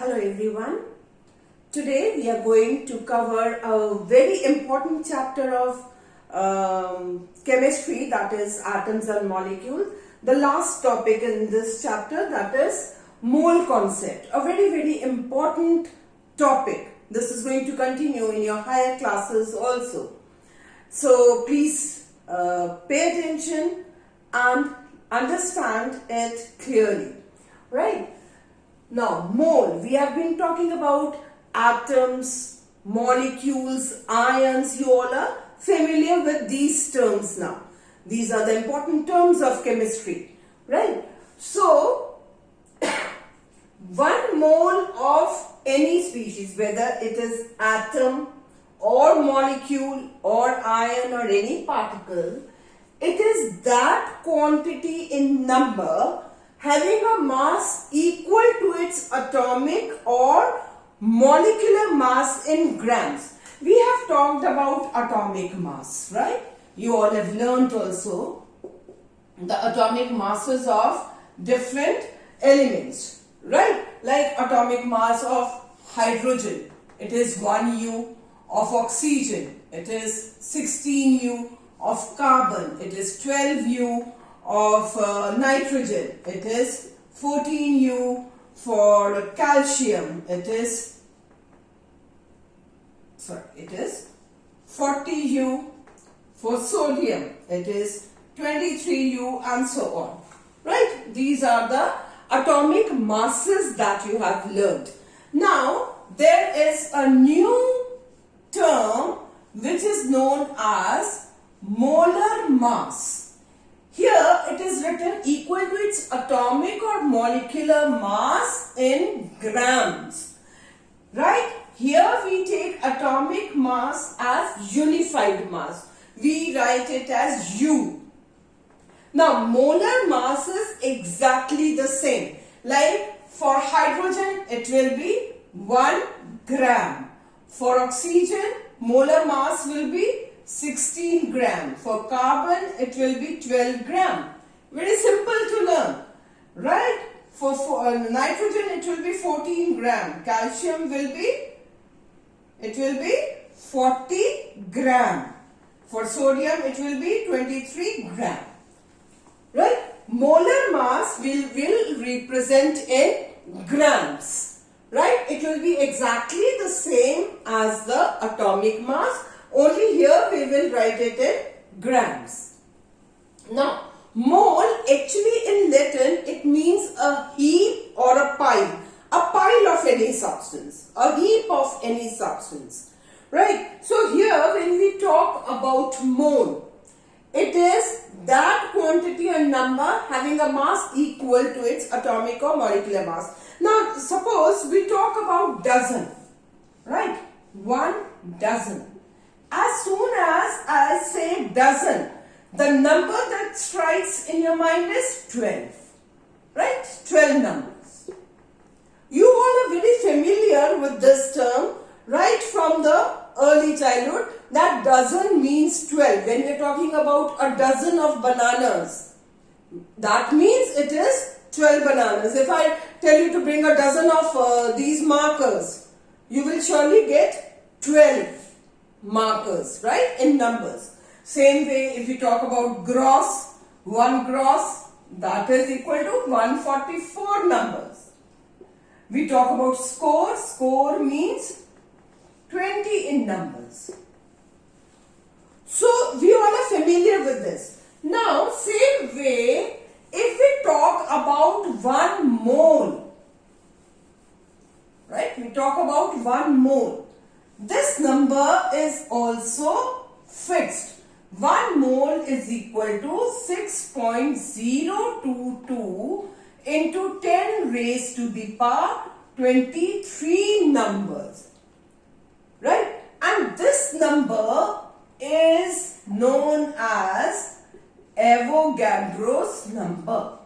Hello everyone. Today we are going to cover a very important chapter of chemistry, that is atoms and molecules. The last topic in this chapter, that is mole concept, a very important topic. This is going to continue in your higher classes also. So please pay attention and understand it clearly. Right? Now, mole, we have been talking about atoms, molecules, ions. You all are familiar with these terms now. These are the important terms of chemistry, right? So, 1 mole of any species, whether it is atom or molecule or ion or any particle, it is that quantity in number having a mass equal to its atomic or molecular mass in grams. We have talked about atomic mass, right? You all have learnt also the atomic masses of different elements, right? Like atomic mass of hydrogen, it is 1 U, of oxygen, it is 16 U, of carbon, it is 12 U, of nitrogen, it is 14 U, for calcium, it is 40 U, for sodium, it is 23 U, and so on. Right? These are the atomic masses that you have learned. Now, there is a new term which is known as molar mass. Here it is written equal to its atomic or molecular mass in grams. Right? Here we take atomic mass as unified mass. We write it as U. Now molar mass is exactly the same. Like for hydrogen it will be 1 gram. For oxygen molar mass will be 16 gram. For carbon it will be 12 gram. Very simple to learn, right? For nitrogen it will be 14 gram. Calcium will be 40 gram. For sodium it will be 23 gram. Right? Molar mass will represent in grams. Right? It will be exactly the same as the atomic mass. Only here we will write it in grams. Now, mole actually in Latin it means a heap or a pile. A pile of any substance. A heap of any substance. Right? So here when we talk about mole, it is that quantity and number having a mass equal to its atomic or molecular mass. Now, suppose we talk about dozen. Right? 1 dozen. As soon as I say dozen, the number that strikes in your mind is 12. Right? 12 numbers. You all are very familiar with this term right from the early childhood. That dozen means 12. When we are talking about a dozen of bananas, that means it is 12 bananas. If I tell you to bring a dozen of these markers, you will surely get 12. Markers, right, in numbers. Same way if we talk about gross, 1 gross, that is equal to 144 numbers. We talk about score, score means 20 in numbers. So we all are familiar with this. Now same way if we talk about 1 mole, right, we talk about 1 mole. This number is also fixed. 1 mole is equal to 6.022 into 10 raised to the power 23 numbers. Right? And this number is known as Avogadro's number.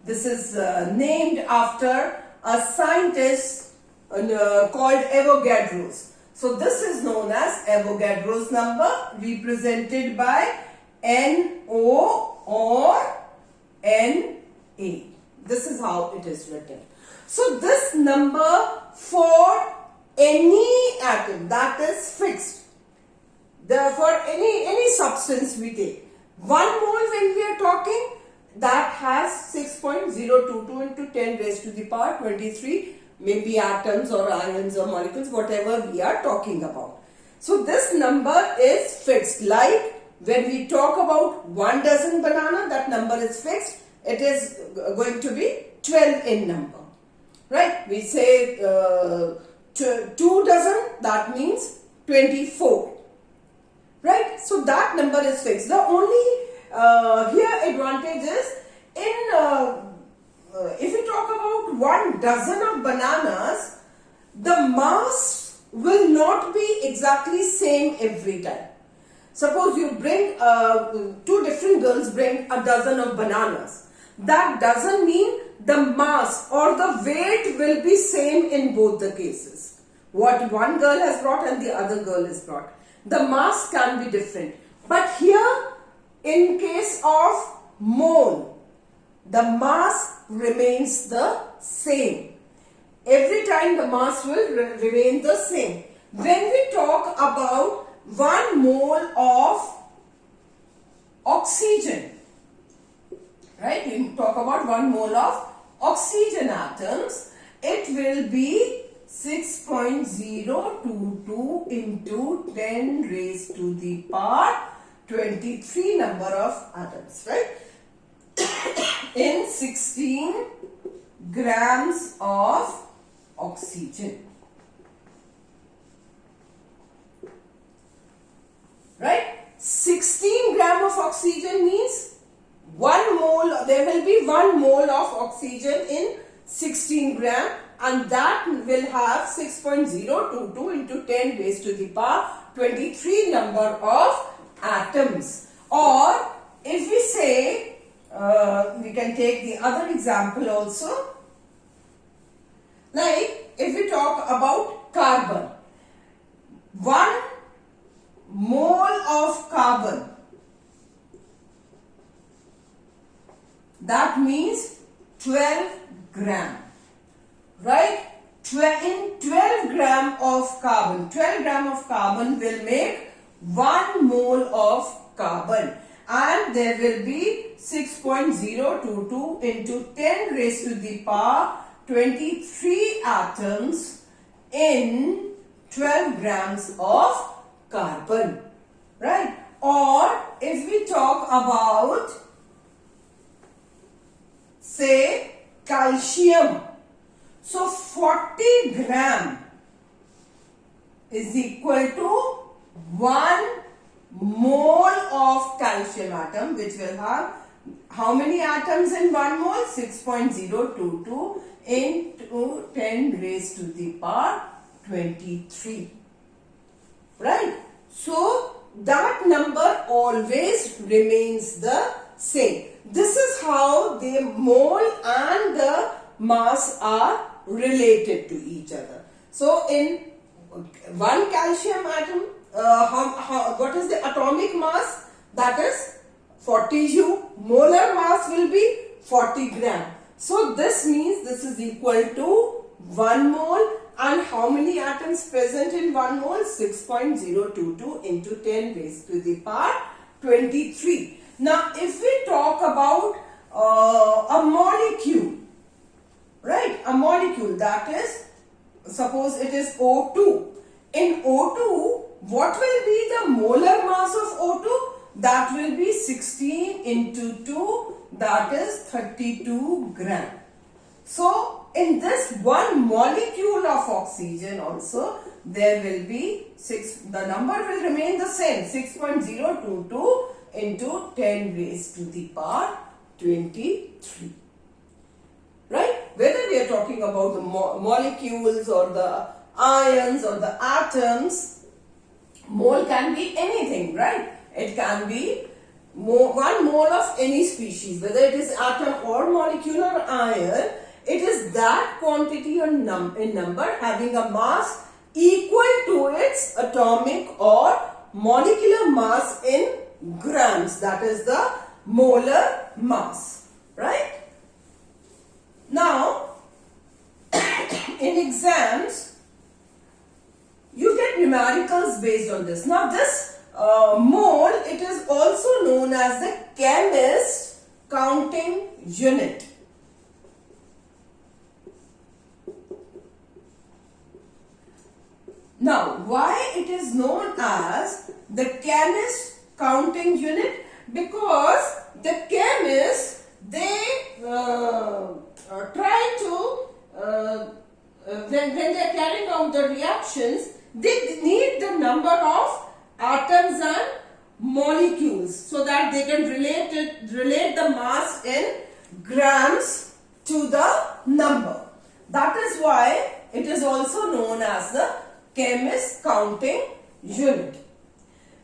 This is named after a scientist called Avogadro's. So this is known as Avogadro's number, represented by NO or NA. This is is how it is written. So this number for any atom, that is fixed. Therefore, any substance we take, 1 mole when we are talking, that has 6.022 into 10 raised to the power 23, maybe atoms or ions or molecules, whatever we are talking about. So this number is fixed. Like when we talk about 1 dozen banana, that number is fixed. It is going to be 12 in number. Right? We say 2 dozen, that means 24. Right? So that number is fixed. The only here advantage is if we talk about 1 dozen of bananas, the mass will not be exactly same every time. Suppose you bring 2 different girls bring a dozen of bananas. That doesn't mean the mass or the weight will be same in both the cases. What one girl has brought and the other girl has brought. The mass can be different. But here, in case of mole, the mass remains the same. Every time the mass will remain the same. When we talk about 1 mole of oxygen, right? We talk about 1 mole of oxygen atoms, it will be 6.022 into 10 raised to the power 23 number of atoms, right? In 16 grams of oxygen. Right? 16 gram of oxygen means 1 mole, there will be 1 mole of oxygen in 16 gram, and that will have 6.022 into 10 raised to the power 23 number of atoms. Or if we say, we can take the other example also, like if we talk about carbon, 1 mole of carbon, that means 12 gram, right? In 12 gram of carbon, 12 gram of carbon will make 1 mole of carbon, and there will be 6.022 into 10 raised to the power 23 atoms in 12 grams of carbon, right? Or if we talk about, say, calcium, so 40 gram is equal to 1 mole of calcium atom, which will have how many atoms in 1 mole? 6.022 into 10 raised to the power 23. Right? So that number always remains the same. This is how the mole and the mass are related to each other. So in 1 calcium atom, what is the atomic mass? That is 40 U. Molar mass will be 40 gram. So this means this is equal to 1 mole, and how many atoms present in 1 mole? 6.022 into 10 raised to the power 23. Now if we talk about a molecule, right? A molecule, that is, suppose it is O2. In O2, what will be the molar mass of O2? That will be 16 into 2, that is 32 gram. So in this 1 molecule of oxygen also, there will be the number will remain the same, 6.022 into 10 raised to the power 23. Right? Whether we are talking about the molecules or the ions or the atoms, mole can be anything, right? It can be 1 mole of any species, whether it is atom or molecule or ion. It is that quantity in number having a mass equal to its atomic or molecular mass in grams. That is the molar mass, right? Now, in exams, you get numericals based on this. Now, this mole, it is also known as the chemist counting unit. Now, why it is known as the chemist counting unit? Because the chemists, they try to, when they are carrying out the reactions, they need the number of atoms and molecules so that they can relate the mass in grams to the number. That is why it is also known as the chemist counting unit.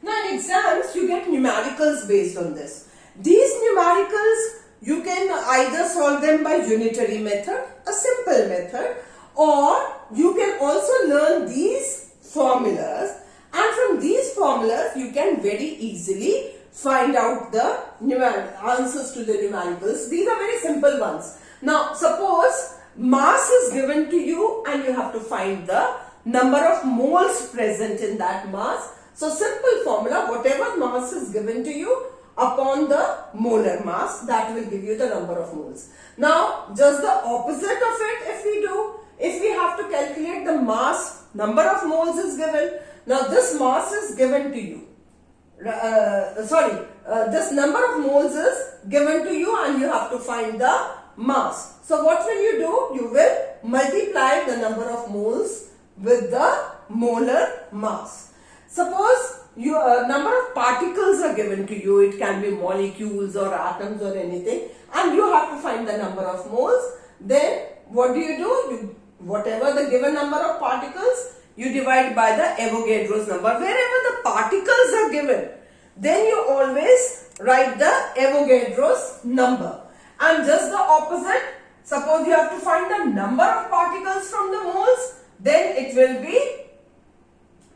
Now in exams you get numericals based on this. These numericals you can either solve them by unitary method, a simple method, or you can also learn these formulas, and from these formulas you can very easily find out the answers to the numericals. These are very simple ones. Now suppose mass is given to you and you have to find the number of moles present in that mass. So simple formula, whatever mass is given to you upon the molar mass, that will give you the number of moles. Now just the opposite of it if we do, if we have to calculate the mass, number of moles is given. Now this mass is given to you. This number of moles is given to you and you have to find the mass. So what will you do? You will multiply the number of moles with the molar mass. Suppose your number of particles are given to you, it can be molecules or atoms or anything, and you have to find the number of moles. Then what do? Whatever the given number of particles, you divide by the Avogadro's number. Wherever the particles are given, then you always write the Avogadro's number. And just the opposite, suppose you have to find the number of particles from the moles, then it will be,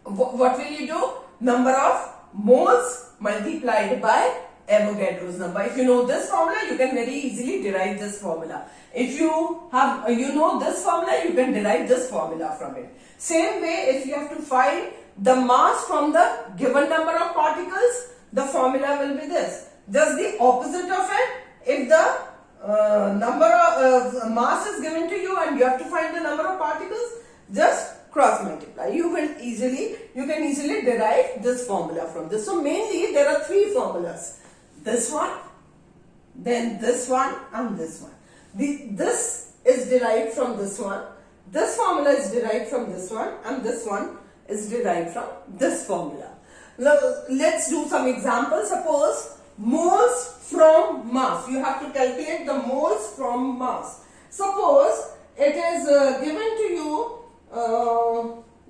what will you do? Number of moles multiplied by Avogadro's number. If you know this formula, you can very easily derive this formula. If you know this formula, you can derive this formula from it. Same way, if you have to find the mass from the given number of particles, the formula will be this. Just the opposite of it, if the number of mass is given to you and you have to find the number of particles, just cross multiply. You can easily derive this formula from this. So mainly there are three formulas. This one, then this one and this one. This is derived from this one. This formula is derived from this one, and this one is derived from this formula. Now let's do some examples. Suppose moles from mass. You have to calculate the moles from mass. Suppose it is given to you,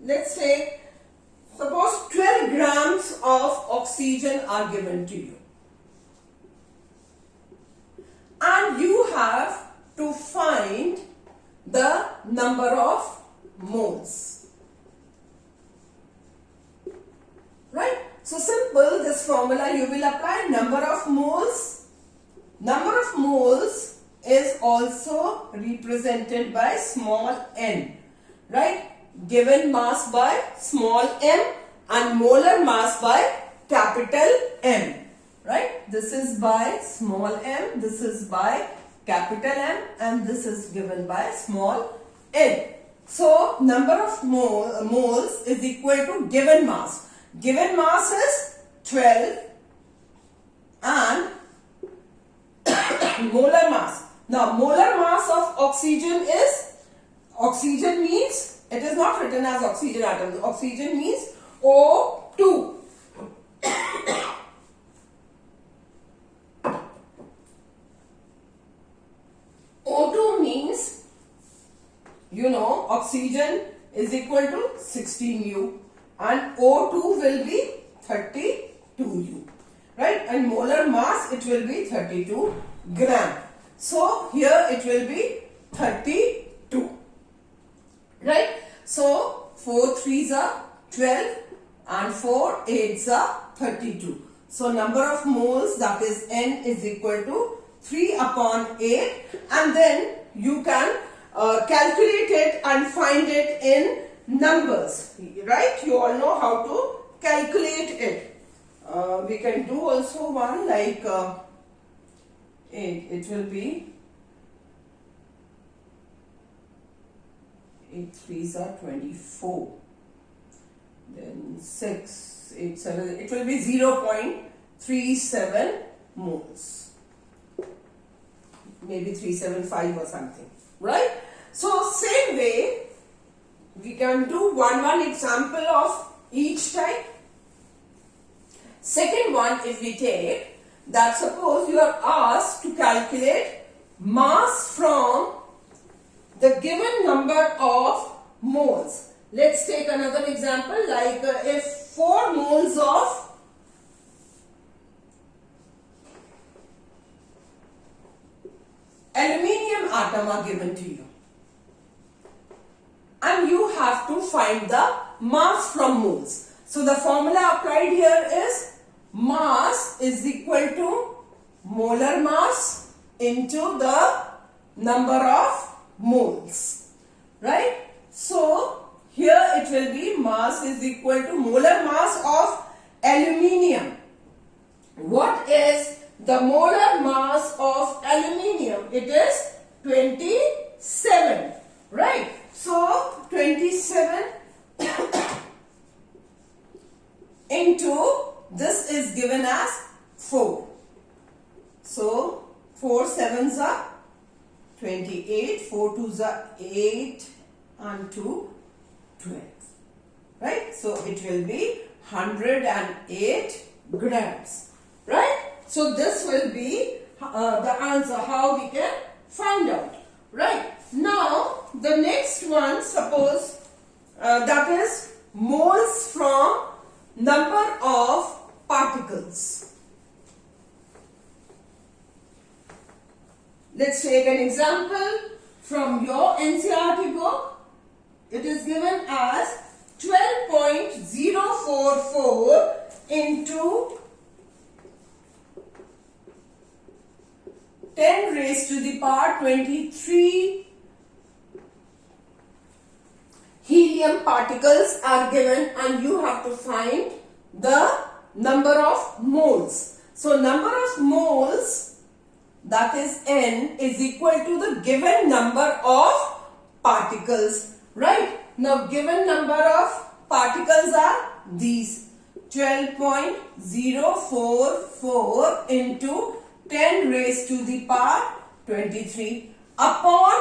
let's say, suppose 12 grams of oxygen are given to you. And you have to find the number of moles. Right? So simple, this formula you will apply. Number of moles. Number of moles is also represented by small n. Right? Given mass by small m and molar mass by capital M. Right? This is by small m, this is by capital M, and this is given by small n. So number of moles is equal to given mass. Given mass is 12 and molar mass. Now molar mass of oxygen is, oxygen means, it is not written as oxygen atoms. Oxygen means O2. O2 means, oxygen is equal to 16U and O2 will be 32U. Right? And molar mass, it will be 32 gram. So here it will be 32. Right? So 4 3s are 12 and 4 8s are 32. So number of moles, that is N, is equal to 3 upon 8, and then you can calculate it and find it in numbers, right? You all know how to calculate it. We can do also one like it will be 8 3s are 24, then 6 8 7, it will be 0.37 moles, maybe 375 or something, right? So same way we can do one example of each type. Second one, if we take that, suppose you are asked to calculate mass from the given number of moles. Let's take another example, like if 4 moles of aluminium atom are given to you, and you have to find the mass from moles. So the formula applied here is mass is equal to molar mass into the number of moles, right? So here it will be mass is equal to molar mass of aluminium. What is the molar mass of aluminium? It is 27, right? So 27 into this is given as 4. So 4 7s are 28, 4 2s are 8 and 2 12, right? So it will be 108 grams, right? So this will be the answer, how we can find out, right? Now the next one, suppose that is moles from number of particles. Let's take an example from your NCERT book. It is given as 12.044 into 10 raised to the power 23 helium particles are given, and you have to find the number of moles. So number of moles, that is N, is equal to the given number of particles, right? Now given number of particles are these, 12.044 into 10 raised to the power 23 upon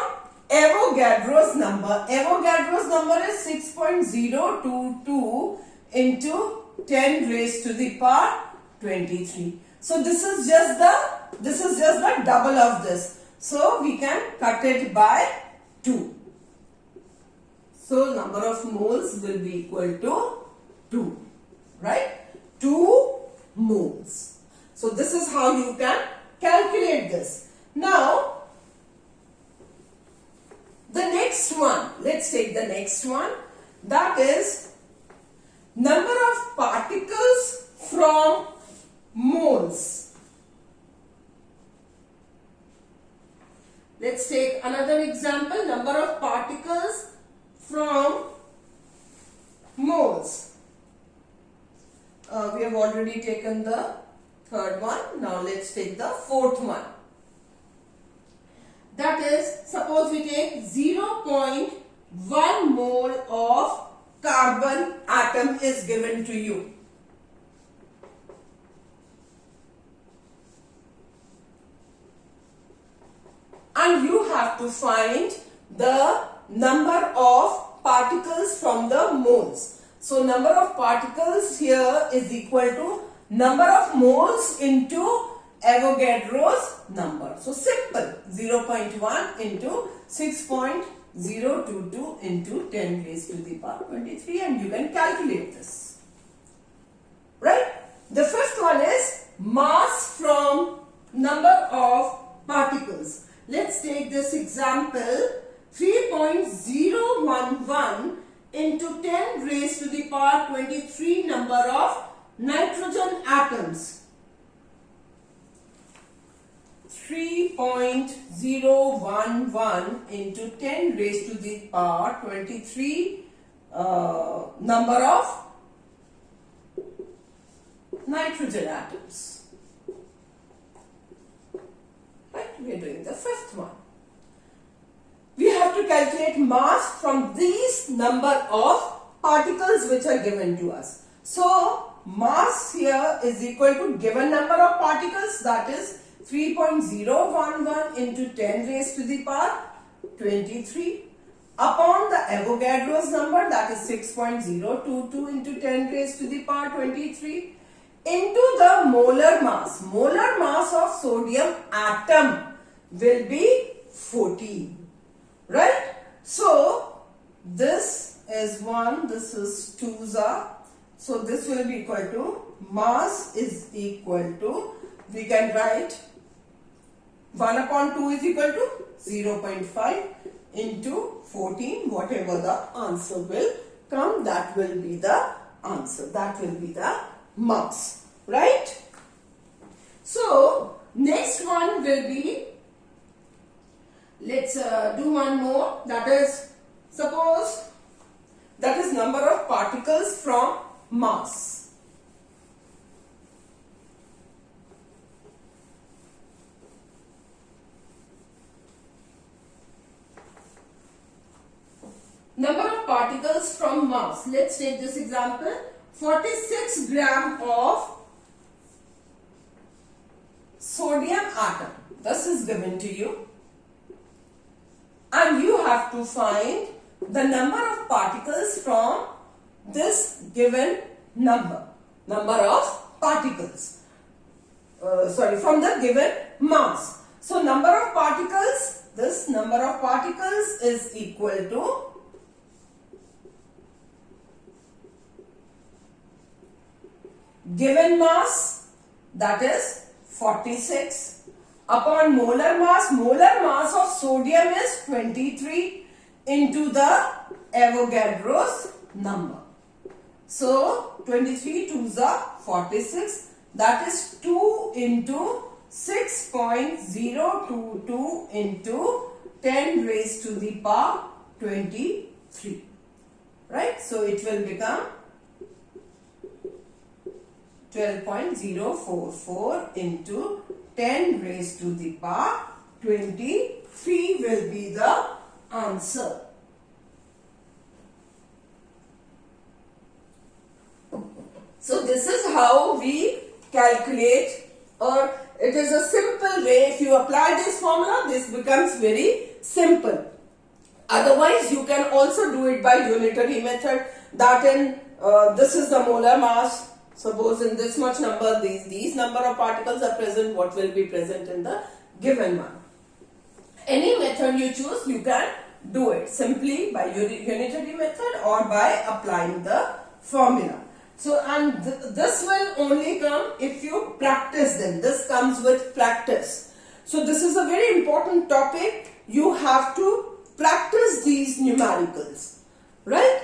Avogadro's number. Avogadro's number is 6.022 into 10 raised to the power 23. So this is just the double of this. So we can cut it by 2. So number of moles will be equal to 2, right? 2 moles. So this is how you can calculate this. Now the next one, let's take the next one, that is number of particles from moles. Let's take another example, number of particles from moles. We have already taken the third one. Now let's take the fourth one. That is, suppose we take 0.1 mole of carbon atom is given to you. And you have to find the number of particles from the moles. So number of particles here is equal to number of moles into Avogadro's number. So simple, 0.1 into 6.022 into 10 raised to the power 23, and you can calculate this, right? The first one is mass from number of particles. Let's take this example, 3.011 into 10 raised to the power 23 number of nitrogen atoms. 3.011 into 10 raised to the power 23 number of nitrogen atoms. Right? We are doing the fifth one. We have to calculate mass from these number of particles which are given to us. So, mass here is equal to given number of particles, that is 3.011 into 10 raised to the power 23 upon the Avogadro's number, that is 6.022 into 10 raised to the power 23 into the molar mass. Molar mass of sodium atom will be 14. Right? So, this is 1, this is 2 So, this will be equal to, mass is equal to, we can write 1 upon 2 is equal to 0.5 into 14, whatever the answer will come, that will be the answer, that will be the mass, right? So, next one will be, let's do one more, that is, suppose, that is number of particles from mass. Number of particles from mass. Let's take this example. 46 gram of sodium atom. This is given to you. And you have to find the number of particles from this given number. Number of particles. From the given mass. So, number of particles, this number of particles is equal to given mass, that is 46 upon molar mass. Molar mass of sodium is 23 into the Avogadro's number. So, 23 2s are 46, that is 2 into 6.022 into 10 raised to the power 23. Right? So, it will become 12.044 into 10 raised to the power 23 will be the answer. So, this is how we calculate, or it is a simple way. If you apply this formula, this becomes very simple. Otherwise, you can also do it by unitary method, that in this is the molar mass. Suppose in this much number, these number of particles are present, what will be present in the given one. Any method you choose, you can do it simply by unitary method or by applying the formula. So, and this will only come if you practice them. This comes with practice. So, this is a very important topic. You have to practice these numericals, right?